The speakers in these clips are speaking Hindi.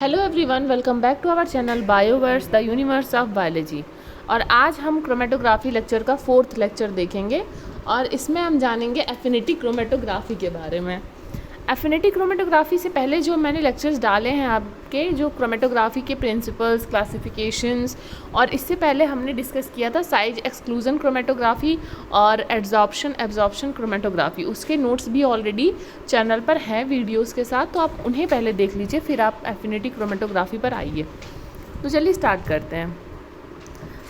Hello everyone, welcome back to our channel Bioverse the universe of biology. और आज हम क्रोमेटोग्राफी लेक्चर का 4th लेक्चर देखेंगे और इसमें हम जानेंगे एफिनिटी क्रोमेटोग्राफी के बारे में। एफिनिटी क्रोमेटोग्राफी से पहले जो मैंने लेक्चर्स डाले हैं आपके, जो क्रोमेटोग्राफी के प्रिंसिपल्स, क्लासिफिकेशंस, और इससे पहले हमने डिस्कस किया था साइज एक्सक्लूजन क्रोमेटोग्राफी और एब्जॉर्प्शन क्रोमेटोग्राफी। उसके नोट्स भी ऑलरेडी चैनल पर हैं वीडियोस के साथ, तो आप उन्हें पहले देख लीजिए, फिर आप एफिनिटी क्रोमेटोग्राफी पर आइए। तो चलिए स्टार्ट करते हैं।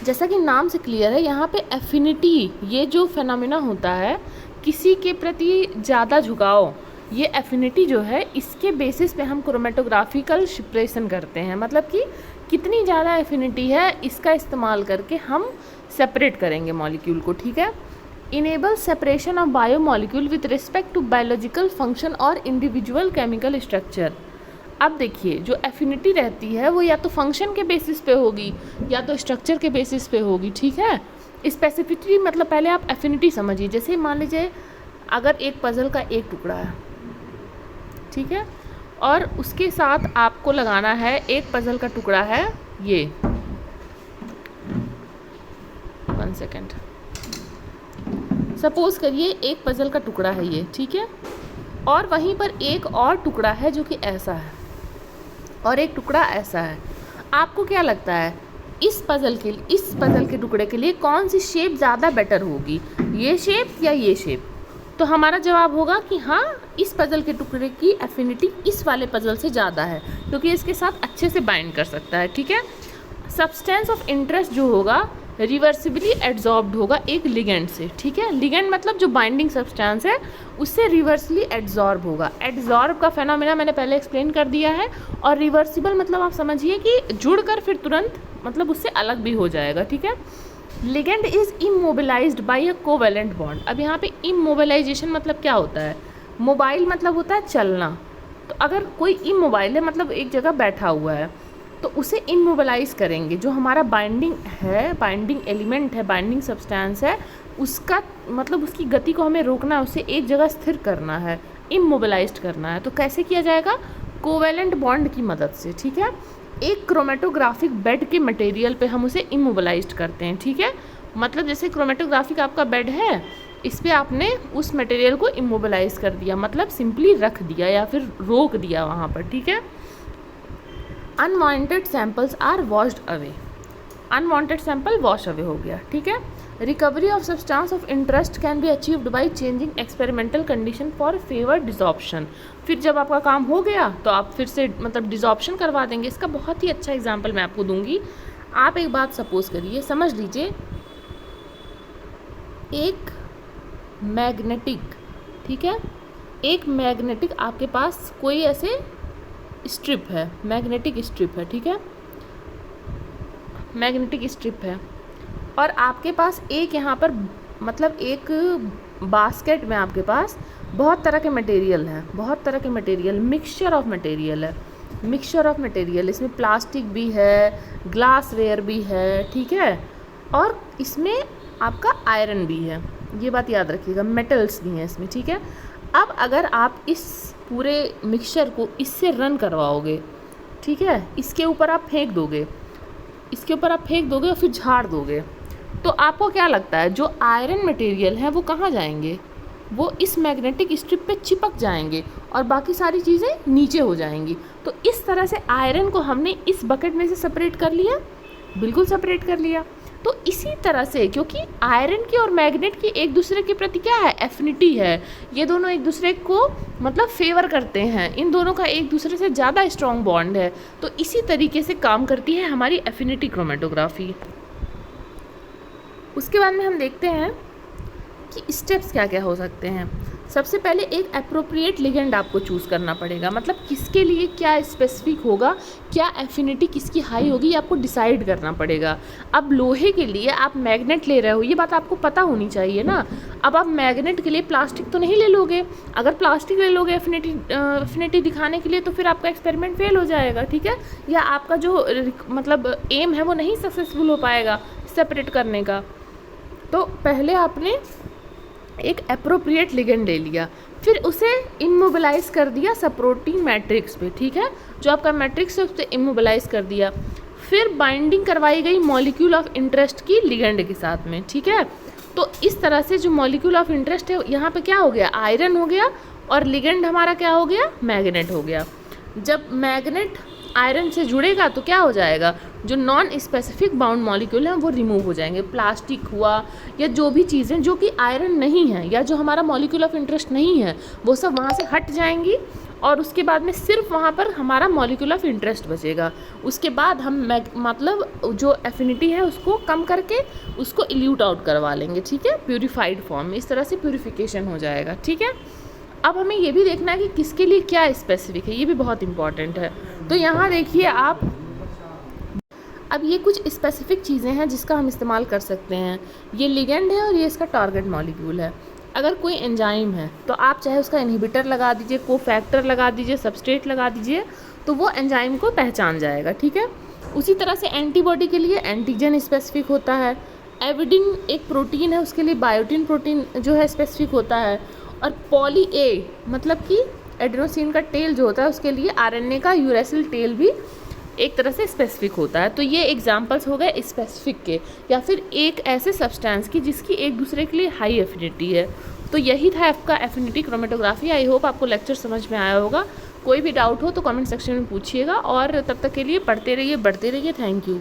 जैसा कि नाम से क्लियर है, यहाँ पे एफिनिटी ये जो फेनोमेना होता है, किसी के प्रति ज़्यादा झुकाव, ये एफिनिटी जो है इसके बेसिस पे हम क्रोमेटोग्राफिकल सेपरेशन करते हैं। मतलब कि कितनी ज़्यादा एफिनिटी है, इसका इस्तेमाल करके हम सेपरेट करेंगे मॉलिक्यूल को। ठीक है। Enable separation of biomolecule with respect to biological function और इंडिविजुअल केमिकल स्ट्रक्चर। अब देखिए, जो एफिनिटी रहती है वो या तो फंक्शन के बेसिस पे होगी या तो स्ट्रक्चर के बेसिस पे होगी। ठीक है। स्पेसिफिसिटी मतलब पहले आप एफिनिटी समझिए। जैसे मान लीजिए अगर एक पजल का एक टुकड़ा है, ठीक है, और उसके साथ आपको लगाना है एक पजल का टुकड़ा है ये, 1 सेकेंड, सपोज करिए एक पजल का टुकड़ा है ये, ठीक है, और वहीं पर एक और टुकड़ा है जो कि ऐसा है और एक टुकड़ा ऐसा है। आपको क्या लगता है इस पजल के टुकड़े के लिए कौन सी शेप ज़्यादा बेटर होगी, ये शेप या ये शेप? तो हमारा जवाब होगा कि हाँ, इस पजल के टुकड़े की एफिनिटी इस वाले पजल से ज़्यादा है क्योंकि इसके साथ अच्छे से बाइंड कर सकता है। ठीक है। सब्सटेंस ऑफ इंटरेस्ट जो होगा रिवर्सिबली एड्जॉर्ब्ड होगा एक लिगेंड से। ठीक है। लिगेंड मतलब जो बाइंडिंग सब्सटेंस है उससे रिवर्सली एड्जॉर्ब होगा। एड्जॉर्ब का फेनोमेना मैंने पहले एक्सप्लेन कर दिया है। और रिवर्सिबल मतलब आप समझिए कि जुड़कर फिर तुरंत मतलब उससे अलग भी हो जाएगा। ठीक है। Ligand is immobilized by a covalent bond. अब यहाँ पे इमोबिलाइजेशन मतलब क्या होता है? मोबाइल मतलब होता है चलना। तो अगर कोई इमोबाइल है मतलब एक जगह बैठा हुआ है, तो उसे इमोबिलाइज करेंगे। जो हमारा बाइंडिंग है, बाइंडिंग एलिमेंट है, बाइंडिंग सब्सटेंस है, उसका मतलब उसकी गति को हमें रोकना है, उसे एक जगह स्थिर करना है, इमोबिलाइज करना है। तो कैसे किया जाएगा? कोवेलेंट बॉन्ड की मदद से। ठीक है। एक क्रोमेटोग्राफिक बेड के मटेरियल पे हम उसे इमोबिलाइज्ड करते हैं। ठीक है। मतलब जैसे क्रोमेटोग्राफिक आपका बेड है, इस पे आपने उस मटेरियल को इमोबिलाइज कर दिया, मतलब सिंपली रख दिया या फिर रोक दिया वहाँ पर। ठीक है। Unwanted samples are washed away. Unwanted sample wash away हो गया। ठीक है। Recovery of substance of interest can be achieved by changing experimental condition for favour desorption. फिर जब आपका काम हो गया तो आप फिर से मतलब डिसॉर्प्शन करवा देंगे। इसका बहुत ही अच्छा एग्जांपल मैं आपको दूंगी। आप एक बात सपोज करिए, समझ लीजिए एक मैग्नेटिक, ठीक है, एक मैग्नेटिक आपके पास कोई ऐसे स्ट्रिप है, मैग्नेटिक स्ट्रिप है। ठीक है। मैग्नेटिक स्ट्रिप है और आपके पास एक यहाँ पर मतलब एक बास्केट में आपके पास बहुत तरह के मटेरियल हैं, बहुत तरह के मटेरियल, मिक्सचर ऑफ मटेरियल है, मिक्सचर ऑफ मटेरियल। इसमें प्लास्टिक भी है, ग्लास वेयर भी है, ठीक है, और इसमें आपका आयरन भी है, ये बात याद रखिएगा, मेटल्स भी हैं इसमें। ठीक है। अब अगर आप इस पूरे मिक्सचर को इससे रन करवाओगे, ठीक है, इसके ऊपर आप फेंक दोगे, इसके ऊपर आप फेंक दोगे और फिर झाड़ दोगे, तो आपको क्या लगता है जो आयरन मटेरियल है वो कहाँ जाएंगे? वो इस मैग्नेटिक स्ट्रिप पे चिपक जाएंगे और बाकी सारी चीज़ें नीचे हो जाएंगी। तो इस तरह से आयरन को हमने इस बकेट में से सेपरेट कर लिया, बिल्कुल सेपरेट कर लिया। तो इसी तरह से, क्योंकि आयरन की और मैग्नेट की एक दूसरे के प्रति क्या है? एफिनिटी है। ये दोनों एक दूसरे को मतलब फेवर करते हैं, इन दोनों का एक दूसरे से ज़्यादा स्ट्रॉन्ग बॉन्ड है। तो इसी तरीके से काम करती है हमारी एफिनिटी क्रोमेटोग्राफी। उसके बाद में हम देखते हैं कि स्टेप्स क्या क्या हो सकते हैं। सबसे पहले एक एप्रोप्रिएट लिगेंड आपको चूज़ करना पड़ेगा, मतलब किसके लिए क्या स्पेसिफिक होगा, क्या एफिनिटी किसकी हाई होगी, ये आपको डिसाइड करना पड़ेगा। अब लोहे के लिए आप मैग्नेट ले रहे हो, ये बात आपको पता होनी चाहिए ना। अब आप मैग्नेट के लिए प्लास्टिक तो नहीं ले लोगे। अगर प्लास्टिक ले लोगे एफिनिटी दिखाने के लिए तो फिर आपका एक्सपेरिमेंट फेल हो जाएगा। ठीक है। या आपका जो मतलब एम है वो नहीं सक्सेसफुल हो पाएगा सेपरेट करने का। तो पहले आपने एक एप्रोप्रिएट लिगेंड ले लिया, फिर उसे इमोबिलाइज कर दिया सब प्रोटीन मैट्रिक्स पे, ठीक है, जो आपका मैट्रिक्स है उस पर इमोबिलाइज कर दिया, फिर बाइंडिंग करवाई गई मॉलिक्यूल ऑफ इंटरेस्ट की लिगेंड के साथ में, ठीक है। तो इस तरह से जो मॉलिक्यूल ऑफ इंटरेस्ट है यहाँ पे क्या हो गया, आयरन हो गया, और लिगेंड हमारा क्या हो गया, मैग्नेट हो गया। जब मैग्नेट आयरन से जुड़ेगा तो क्या हो जाएगा, जो नॉन स्पेसिफिक बाउंड मॉलिक्यूल हैं वो रिमूव हो जाएंगे, प्लास्टिक हुआ या जो भी चीज़ें जो कि आयरन नहीं है या जो हमारा मॉलिक्यूल ऑफ इंटरेस्ट नहीं है वो सब वहाँ से हट जाएंगी, और उसके बाद में सिर्फ वहाँ पर हमारा मॉलिक्यूल ऑफ इंटरेस्ट बचेगा। उसके बाद हम मतलब जो एफिनिटी है उसको कम करके उसको इल्यूट आउट करवा लेंगे, ठीक है, प्यूरिफाइड फॉर्म में। इस तरह से प्यूरिफिकेशन हो जाएगा, ठीक है। अब हमें ये भी देखना है कि किसके लिए क्या स्पेसिफिक है, ये भी बहुत इंपॉर्टेंट है। तो यहाँ देखिए आप, अब ये कुछ स्पेसिफिक चीज़ें हैं जिसका हम इस्तेमाल कर सकते हैं। ये लिगेंड है और ये इसका टारगेट मॉलिक्यूल है। अगर कोई एंजाइम है तो आप चाहे उसका इनहिबिटर लगा दीजिए, कोफैक्टर लगा दीजिए, सबस्ट्रेट लगा दीजिए, तो वो एंजाइम को पहचान जाएगा, ठीक है। उसी तरह से एंटीबॉडी के लिए एंटीजन स्पेसिफिक होता है। एविडिन एक प्रोटीन है, उसके लिए बायोटिन प्रोटीन जो है स्पेसिफिक होता है। और पॉली ए मतलब कि एडेनोसिन का टेल जो होता है उसके लिए आरएनए का यूरेसिल टेल भी एक तरह से स्पेसिफिक होता है। तो ये एग्जांपल्स हो गए स्पेसिफिक के, या फिर एक ऐसे सब्सटेंस की जिसकी एक दूसरे के लिए हाई एफिनिटी है। तो यही था आपका एफिनिटी क्रोमेटोग्राफी। आई होप आपको लेक्चर समझ में आया होगा। कोई भी डाउट हो तो कमेंट सेक्शन में पूछिएगा, और तब तक के लिए पढ़ते रहिए, बढ़ते रहिए। Thank you.